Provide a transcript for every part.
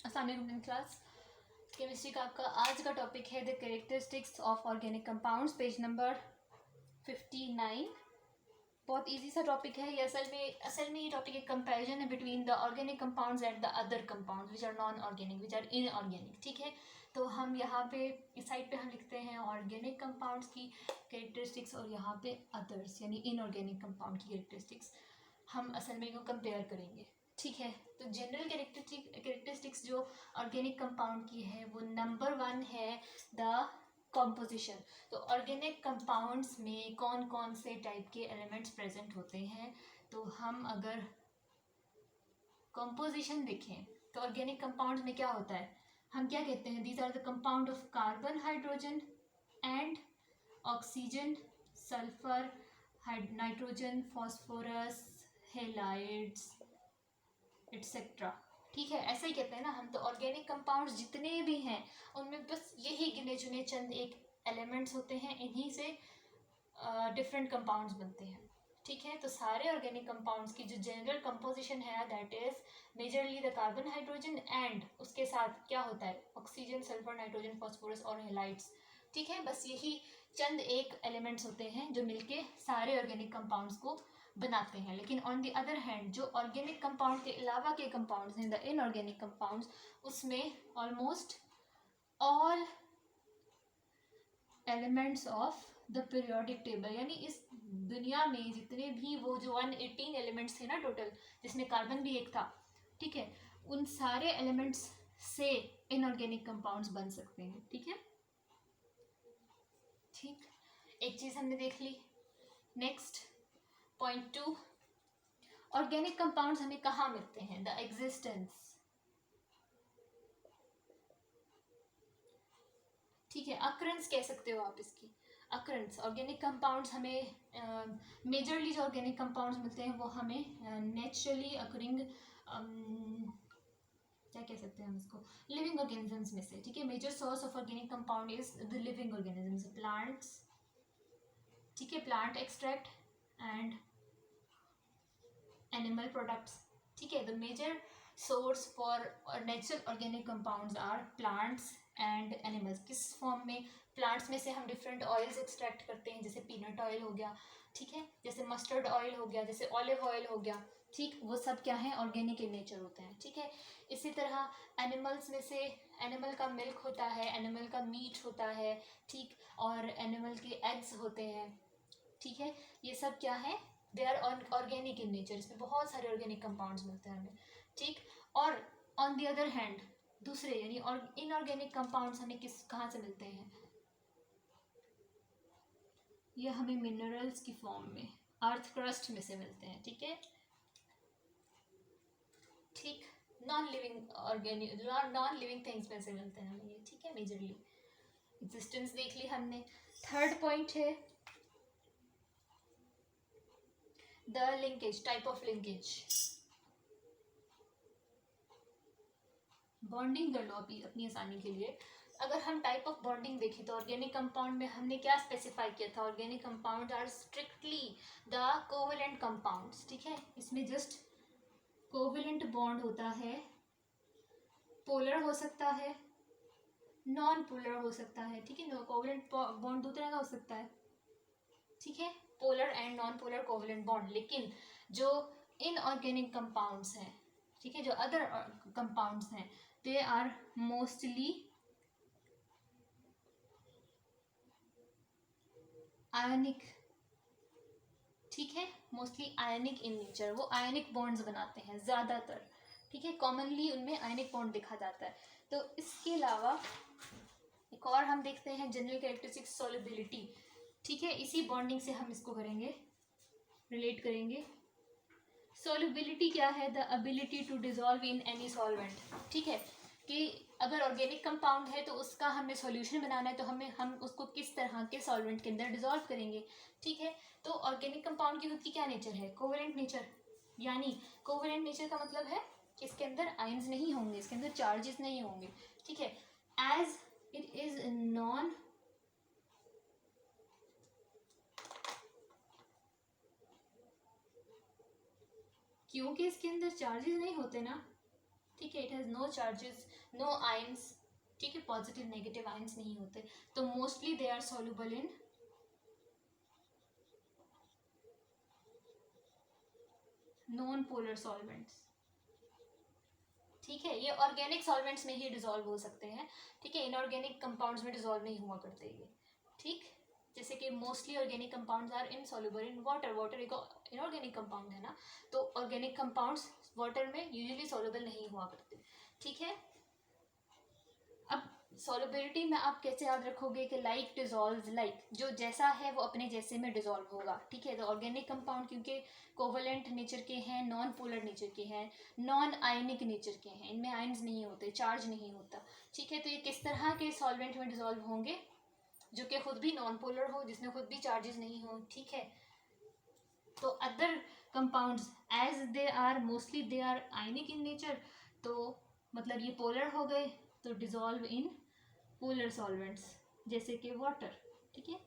अस्सलाम वालेकुम class. Chemistry का आपका आज का टॉपिक है the characteristics of organic compounds, page number 59। बहुत इजी सा टॉपिक है ये। असल में ये टॉपिक एक कंपैरिजन है between the organic compounds and the other compounds which are non organic, which are inorganic. ठीक है, तो हम यहाँ पे इस साइड पे हम लिखते हैं ऑर्गेनिक कंपाउंड्स की कैरेक्टरिस्टिक्स और यहाँ पे अदर्स यानी इनऑर्गेनिक कंपाउंड की कैरेक्टरिस्टिक्स हम असल में इनको कंपेयर करेंगे। ठीक है, तो जनरल कैरेक्टरिस्टिक्स जो ऑर्गेनिक कंपाउंड की है वो नंबर 1 है द कॉम्पोजिशन। तो ऑर्गेनिक कंपाउंड्स में कौन कौन से टाइप के एलिमेंट्स प्रेजेंट होते हैं, तो हम अगर कॉम्पोजिशन देखें तो ऑर्गेनिक कंपाउंड्स में क्या होता है, हम क्या कहते हैं, these are the compound of carbon, hydrogen and oxygen, sulphur, nitrogen, phosphorus, halides etcetera. ठीक है, ऐसा ही कहते हैं ना हम। तो ऑर्गेनिक कंपाउंड्स जितने भी हैं उनमें बस यही गिने चुने चंद एक एलिमेंट्स होते हैं, इन्हीं से डिफरेंट कंपाउंड्स बनते हैं। ठीक है, तो सारे ऑर्गेनिक कंपाउंड्स की जो जनरल कंपोजिशन है that is majorly the carbon, hydrogen and उसके साथ क्या होता है ऑक्सीजन, सल्फर, नाइट्रोजन, फॉस्फोरस और हेलाइड्स। ठीक है, बस यही चंद एक एलिमेंट्स होते हैं जो मिलके सारे ऑर्गेनिक कंपाउंड्स को बनाते हैं। लेकिन ऑन द अदर हैंड जो ऑर्गेनिक कंपाउंड के अलावा के कंपाउंड्स हैं द इनऑर्गेनिक कंपाउंड्स, उसमें almost all elements of the periodic table, यानी इस दुनिया में जितने भी वो जो 118 एलिमेंट्स थे ना टोटल, जिसमें कार्बन भी एक था, ठीक है, उन सारे एलिमेंट्स से इनऑर्गेनिक कंपाउंड्स बन सकते हैं। ठीक है, ठीक, एक चीज हमने देख ली। नेक्स्ट पॉइंट 2, ऑर्गेनिक कंपाउंड्स हमें कहाँ मिलते हैं, द एग्जिस्टेंस। ठीक है, अक्रंस कह सकते हो आप इसकी, अक्रंस। ऑर्गेनिक कंपाउंड्स हमें मेजरली जो ऑर्गेनिक कंपाउंड्स मिलते हैं वो हमें नेचुरली अकरिंग क्या कह सकते हैं हम इसको, लिविंग ऑर्गेनिजम्स में से। ठीक है, major source of organic compound is the living organisms, plants. ठीक है, plant extract and animal products. ठीक है, the major source for natural organic compounds are plants and animals. किस फॉर्म में, प्लांट्स में से हम डिफरेंट ऑयल्स एक्सट्रैक्ट करते हैं, जैसे पीनट ऑयल हो गया, ठीक है, जैसे मस्टर्ड ऑयल हो गया, जैसे ऑलिव ऑयल हो गया। ठीक, वो सब क्या है, ऑर्गेनिक इन नेचर होते हैं। ठीक है, इसी तरह एनिमल्स में से एनिमल का मिल्क होता है, एनिमल का मीट होता है, ठीक, और एनिमल के एग्स होते हैं। ठीक है, ये सब क्या है, they are organic in nature, इसमें बहुत सारे ऑर्गेनिक कंपाउंड्स मिलते हैं हमें। ठीक, और ऑन द अदर हैंड दूसरे यानी और इनऑर्गेनिक कंपाउंड्स हमें कहाँ से मिलते हैं, ये हमें मिनरल्स की फॉर्म में अर्थ क्रस्ट में से मिलते हैं। ठीक है, ठीक, नॉन लिविंग थिंग्स में से मिलते हैं हमें ये। ठीक है, मेजरली एग्जिस्टेंस देख ली हमने। थर्ड पॉइंट है the linkage, type of linkage. Bonding कर लो अभी अपनी आसानी के लिए। अगर हम टाइप ऑफ बॉन्डिंग देखें तो ऑर्गेनिक कंपाउंड में हमने क्या स्पेसिफाई किया था, organic compound are strictly the covalent compounds. ठीक है, इसमें जस्ट कोवेलेंट बॉन्ड होता है, पोलर हो सकता है, नॉन पोलर हो सकता है। ठीक है, कोवेलेंट बॉन्ड दो तरह का हो सकता है। ठीक है, polar and non polar covalent bond. लेकिन जो इनऑर्गेनिक कंपाउंड्स हैं, ठीक है, जो अदर कंपाउंड्स हैं, दे आर मोस्टली आयनिक। ठीक है, मोस्टली आयनिक इन नेचर, वो आयनिक बॉन्ड्स बनाते हैं ज़्यादातर। ठीक है, कॉमनली उनमें आयनिक बॉन्ड देखा जाता है। तो इसके अलावा एक और हम देखते हैं जनरल कैरेक्टरिस्टिक, सॉल्युबिलिटी। ठीक है, इसी बॉन्डिंग से हम इसको करेंगे, रिलेट करेंगे। सॉल्युबिलिटी क्या है, the ability to dissolve in any solvent. ठीक है, कि अगर ऑर्गेनिक कंपाउंड है तो उसका हमें सॉल्यूशन बनाना है, तो हम उसको किस तरह के सॉल्वेंट के अंदर डिजॉल्व करेंगे। ठीक है, तो ऑर्गेनिक कंपाउंड की खुद की क्या नेचर है, कोवेलेंट नेचर। यानी कोवेलेंट नेचर का मतलब है कि इसके अंदर आयंस नहीं होंगे, इसके अंदर चार्जेस नहीं होंगे। ठीक है, एज इट इज नॉन क्योंकि इसके अंदर चार्जेस नहीं होते ना, ठीक है, it has no charges, no ions, ठीक है, पॉजिटिव नेगेटिव आयंस नहीं होते, तो mostly they are soluble in non polar solvents. ठीक है, ये ऑर्गेनिक सॉल्वेंट्स में ही डिजोल्व हो सकते हैं, ठीक है, इनऑर्गेनिक कंपाउंड्स में डिजोल्व नहीं हुआ करते ये, ठीक, जैसे कि mostly organic compounds are insoluble in water, water एक इनऑर्गेनिक कंपाउंड है ना, तो ऑर्गेनिक कंपाउंड्स वाटर में यूजुअली सॉल्युबल नहीं हुआ करते, ठीक है। अब सॉल्युबिलिटी में आप कैसे याद रखोगे कि लाइक डिजोल्व लाइक, जो जैसा है वो अपने जैसे में डिजोल्व होगा, ठीक है। तो ऑर्गेनिक कंपाउंड क्योंकि कोवलेंट नेचर के हैं, नॉन पोलर नेचर के हैं, नॉन आयनिक नेचर के हैं, इनमें आयन्स नहीं होते, चार्ज नहीं होता, ठीक है। तो ये किस तरह के सॉल्वेंट में डिजोल्व होंगे, जो कि खुद भी नॉन पोलर हो, जिसमें खुद भी चार्जेस नहीं हो, ठीक है। तो other compounds as they are mostly they are ionic in nature, तो मतलब ये पोलर हो गए, तो डिजोल्व इन पोलर सॉल्वेंट्स, जैसे कि वाटर, ठीक है,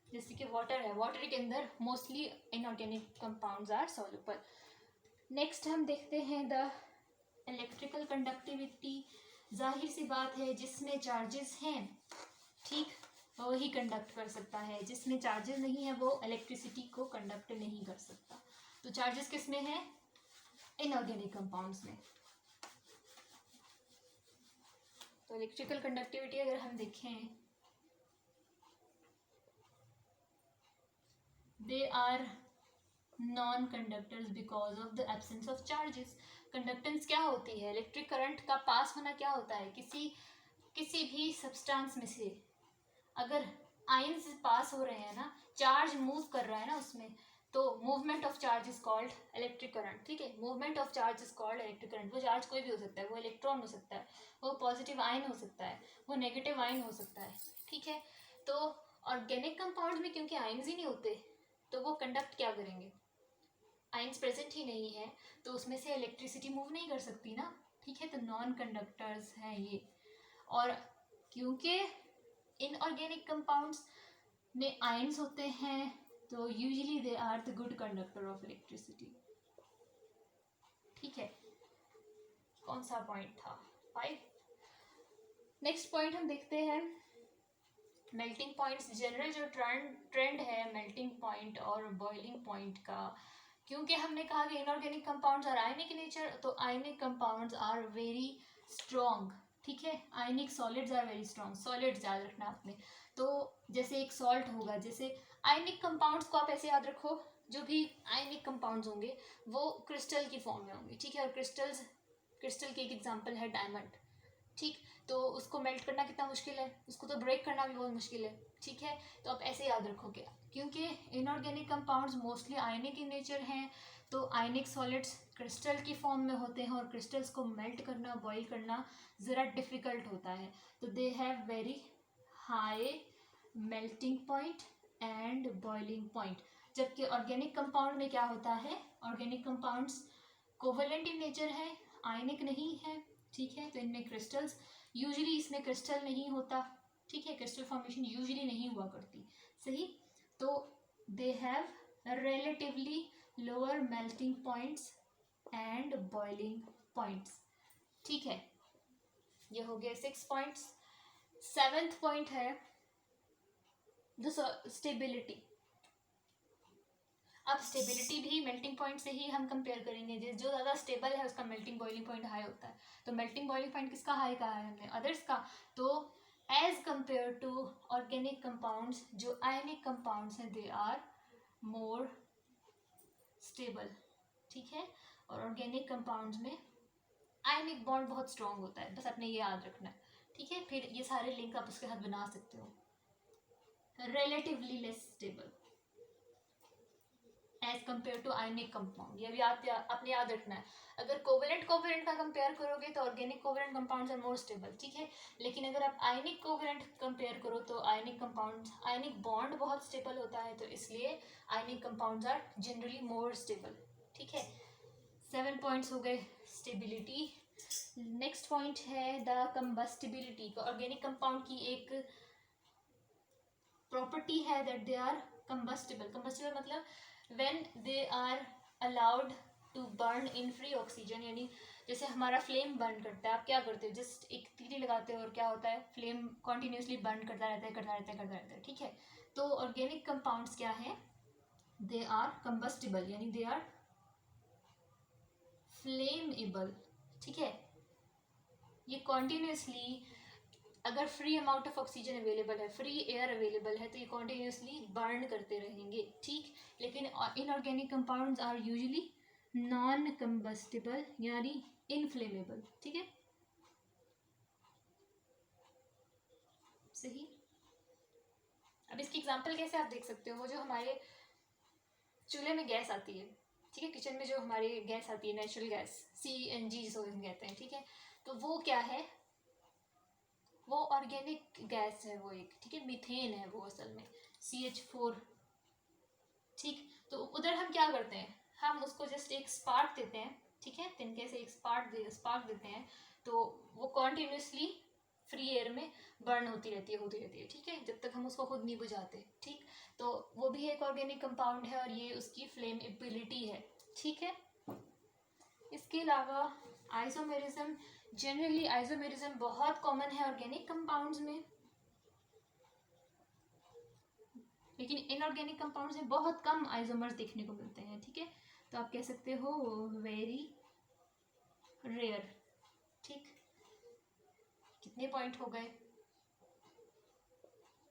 जैसे कि वाटर है, वाटर के अंदर mostly inorganic compounds are soluble. Next हम देखते हैं द इलेक्ट्रिकल कंडक्टिविटी। जाहिर सी बात है जिसमें चार्जेस हैं, ठीक, वो ही कंडक्ट कर सकता है, जिसमें चार्जेस नहीं है वो इलेक्ट्रिसिटी को कंडक्ट नहीं कर सकता। तो चार्जेस किस में है, इनऑर्गेनिक कंपाउंड्स में। तो इलेक्ट्रिकल कंडक्टिविटी अगर हम देखें, they are non conductors because of the absence of charges. Conductance क्या होती है, इलेक्ट्रिक करंट का पास होना क्या होता है, किसी भी सब्सटेंस में से अगर आयंस पास हो रहे हैं ना, चार्ज मूव कर रहा है ना उसमें, तो movement of charge is called electric current, ठीक है, movement of charge is called electric current. वो चार्ज कोई भी हो सकता है, वो इलेक्ट्रॉन हो सकता है, वो पॉजिटिव आयन हो सकता है, वो नेगेटिव आयन हो सकता है, ठीक है। तो ऑर्गेनिक कंपाउंड में क्योंकि आयन्स ही नहीं होते, तो वो कंडक्ट क्या करेंगे, आयन्स प्रेजेंट ही नहीं है, तो उसमें से इलेक्ट्रिसिटी मूव नहीं कर सकती ना, ठीक है। तो नॉन कंडक्टर्स हैं ये। और क्योंकि इनऑर्गेनिक कंपाउंड्स में आयन्स होते हैं, तो usually they are the good conductor of electricity, ठीक है। कौन सा पॉइंट था, 5। नेक्स्ट पॉइंट हम देखते हैं मेल्टिंग पॉइंट्स। जनरल जो ट्रेंड है मेल्टिंग पॉइंट और बॉइलिंग पॉइंट का, क्योंकि हमने कहा कि inorganic compounds are ionic nature, तो ionic compounds are very strong, ठीक है, ionic solids are very strong, solids याद रखना आपने। तो जैसे एक सॉल्ट होगा, जैसे आयनिक कंपाउंड्स को आप ऐसे याद रखो, जो भी आयनिक कंपाउंड्स होंगे वो क्रिस्टल की फॉर्म में होंगे, ठीक है। और क्रिस्टल की एक एग्जांपल है डायमंड, ठीक, तो उसको मेल्ट करना कितना मुश्किल है, उसको तो ब्रेक करना भी बहुत मुश्किल है, ठीक है। तो आप ऐसे याद रखोगे, क्योंकि inorganic compounds mostly ionic in nature हैं, तो आयनिक सॉलिड्स क्रिस्टल की फॉर्म में होते हैं, और क्रिस्टल्स को मेल्ट करना, बॉईल करना ज़रा डिफ़िकल्ट होता है, तो they have very high melting point and boiling point. जबकि ऑर्गेनिक कंपाउंड में क्या होता है, organic compounds covalent in nature है, आयनिक नहीं है, ठीक है। तो इनमें क्रिस्टल्स, यूजुअली इसमें क्रिस्टल नहीं होता, ठीक है, क्रिस्टल फॉर्मेशन यूजुअली नहीं हुआ करती, सही। तो they have relatively lower melting points and boiling points, ठीक है। ये हो गया 6 पॉइंट्स। 7th पॉइंट है द स्टेबिलिटी। अब स्टेबिलिटी भी मेल्टिंग पॉइंट से ही हम कंपेयर करेंगे, जो ज़्यादा स्टेबल है उसका मेल्टिंग बॉइलिंग पॉइंट हाई होता है। तो मेल्टिंग बॉइलिंग पॉइंट किसका हाई कहा है हमने, अदर्स का। तो as compare to organic compounds, जो आयनिक कंपाउंड्स हैं दे आर मोर स्टेबल, ठीक है। और ऑर्गेनिक कंपाउंड्स में आयनिक बॉन्ड बहुत स्ट्रॉन्ग होता है, बस आपने ये याद रखना है, ठीक है। फिर ये सारे लिंक आप उसके साथ बना सकते हो। Relatively less stable as compare to ionic compound, ये भी आपने याद रखना है। अगर कोवेलेंट का कंपेयर करोगे तो organic covalent compounds are more stable, ठीक है। लेकिन अगर आप आयनिक कोवेलेंट कंपेयर करो तो आयनिक कंपाउंड्स, आयनिक बॉन्ड बहुत स्टेबल होता है, तो इसलिए ionic compounds are generally more stable, ठीक है। 7 पॉइंट्स हो गए स्टेबिलिटी। नेक्स्ट पॉइंट है द कंबस्टिबिलिटी। ऑर्गेनिक कंपाउंड की एक प्रॉपर्टी है that they are combustible. Combustible मतलब when they are allowed to burn in free oxygen, यानी जैसे हमारा फ्लेम बर्न करता है, आप क्या करते हो, जस्ट एक तीली लगाते हो और क्या होता है, फ्लेम कॉन्टिन्यूसली बर्न करता रहता है, करता रहता है, करता रहता है, ठीक है। तो ऑर्गेनिक कंपाउंड्स क्या है, दे आर कंबस्टिबल, यानी दे आर फ्लेमेबल, ठीक है। ये कॉन्टिन्यूसली, अगर free amount of oxygen available है, फ्री एयर अवेलेबल है, तो ये कॉन्टिन्यूसली बर्न करते रहेंगे, ठीक। लेकिन inorganic compounds are usually non combustible यानी इनफ्लेमेबल, ठीक है, सही। अब इसकी एग्जांपल कैसे आप देख सकते हो, वो जो हमारे चूल्हे में गैस आती है, ठीक है, किचन में जो हमारी गैस आती है, नेचुरल गैस, CNG जिसको हम कहते हैं, ठीक है, तो वो क्या है, वो ऑर्गेनिक गैस है, वो एक, ठीक है, मीथेन है वो असल में, CH4, ठीक। तो उधर हम क्या करते हैं, हम उसको जस्ट एक स्पार्क देते हैं, ठीक है, तिनके से एक स्पार्क देते हैं, तो वो कॉन्टिन्यूसली फ्री एयर में बर्न होती रहती है, ठीक है, जब तक हम उसको खुद नहीं बुझाते, ठीक। तो वो भी एक ऑर्गेनिक कंपाउंड है और ये उसकी फ्लेमेबिलिटी है, ठीक है। इसके अलावा आइसोमेरिज्म, जनरली आइसोमेरिज्म बहुत कॉमन है ऑर्गेनिक कंपाउंड्स में, लेकिन इनऑर्गेनिक कंपाउंड्स में बहुत कम आइसोमर्स देखने को मिलते हैं, ठीक है। तो आप कह सकते हो वेरी रेयर, ठीक। कितने पॉइंट हो गए,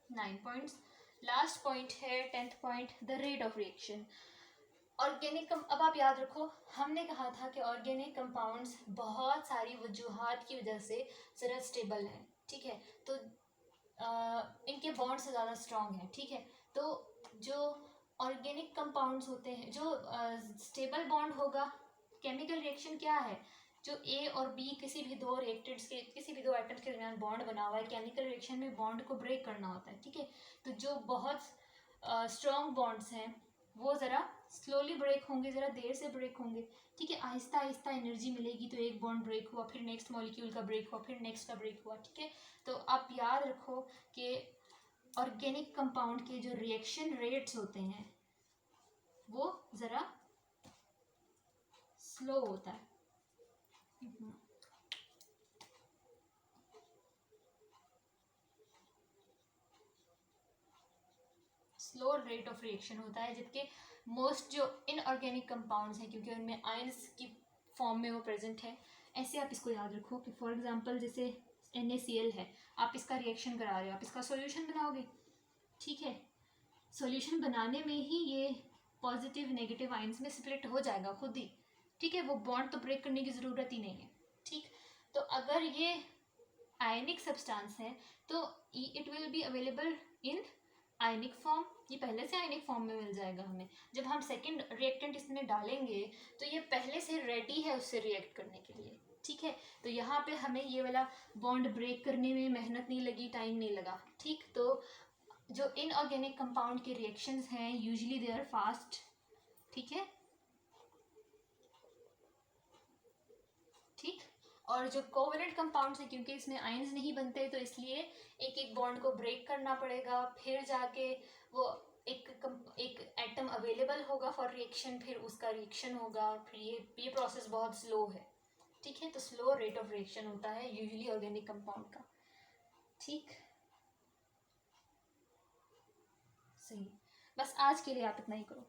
9 पॉइंट्स। लास्ट पॉइंट है 10th point, the rate of reaction. Organic, अब आप याद रखो, हमने कहा था कि ऑर्गेनिक कंपाउंड्स बहुत सारी वजूहात की वजह से ज़रा स्टेबल हैं, ठीक है, तो इनके बॉन्ड से ज़्यादा स्ट्रॉन्ग है, ठीक है। तो जो ऑर्गेनिक कंपाउंड्स होते हैं, जो स्टेबल बॉन्ड होगा, केमिकल रिएक्शन क्या है, जो ए और बी किसी भी दो रिएक्टेंट्स के, किसी भी दो एटम्स के दरमियान बॉन्ड बना हुआ है, केमिकल रिएक्शन में बॉन्ड को ब्रेक करना होता है, ठीक है। तो जो बहुत स्ट्रॉन्ग बॉन्ड्स हैं वो ज़रा स्लोली ब्रेक होंगे, ज़रा देर से ब्रेक होंगे, ठीक है, आहिस्ता आहिस्ता एनर्जी मिलेगी, तो एक बॉन्ड ब्रेक हुआ, फिर नेक्स्ट मॉलिक्यूल का ब्रेक हुआ, फिर नेक्स्ट का ब्रेक हुआ, ठीक है। तो आप याद रखो कि ऑर्गेनिक कंपाउंड के जो रिएक्शन रेट्स होते हैं वो ज़रा स्लो होता है, स्लो रेट ऑफ रिएक्शन होता है, जबकि मोस्ट जो इनऑर्गेनिक कंपाउंड्स हैं, क्योंकि उनमें आयंस की फॉर्म में वो प्रेजेंट है, ऐसे आप इसको याद रखो कि फॉर एग्जांपल जैसे NaCl है, आप इसका रिएक्शन करा रहे हो, आप इसका सॉल्यूशन बनाओगे, ठीक है, सॉल्यूशन बनाने में ही ये पॉजिटिव नेगेटिव आयंस में स्प्लिट हो जाएगा खुद ही, ठीक है, वो बॉन्ड तो ब्रेक करने की ज़रूरत ही नहीं है, ठीक। तो अगर ये आयनिक सब्सटेंस है तो it will be available in ionic form, ये पहले से आयनिक फॉर्म में मिल जाएगा हमें, जब हम सेकंड रिएक्टेंट इसमें डालेंगे तो ये पहले से रेडी है उससे रिएक्ट करने के लिए, ठीक है। तो यहाँ पे हमें ये वाला बॉन्ड ब्रेक करने में मेहनत नहीं लगी, टाइम नहीं लगा, ठीक। तो जो इनऑर्गेनिक कंपाउंड के रिएक्शंस हैं यूजुअली दे आर फास्ट, ठीक है, ठीक। और जो कोवलेंट कंपाउंड्स है, क्योंकि इसमें आयंस नहीं बनते, तो इसलिए एक एक बॉन्ड को ब्रेक करना पड़ेगा, फिर जाके वो एक एटम अवेलेबल होगा फॉर रिएक्शन, फिर उसका रिएक्शन होगा, फिर ये प्रोसेस बहुत स्लो है, ठीक है। तो स्लो रेट ऑफ रिएक्शन होता है यूजुअली ऑर्गेनिक कंपाउंड का, ठीक, सही। बस आज के लिए आप इतना ही करो।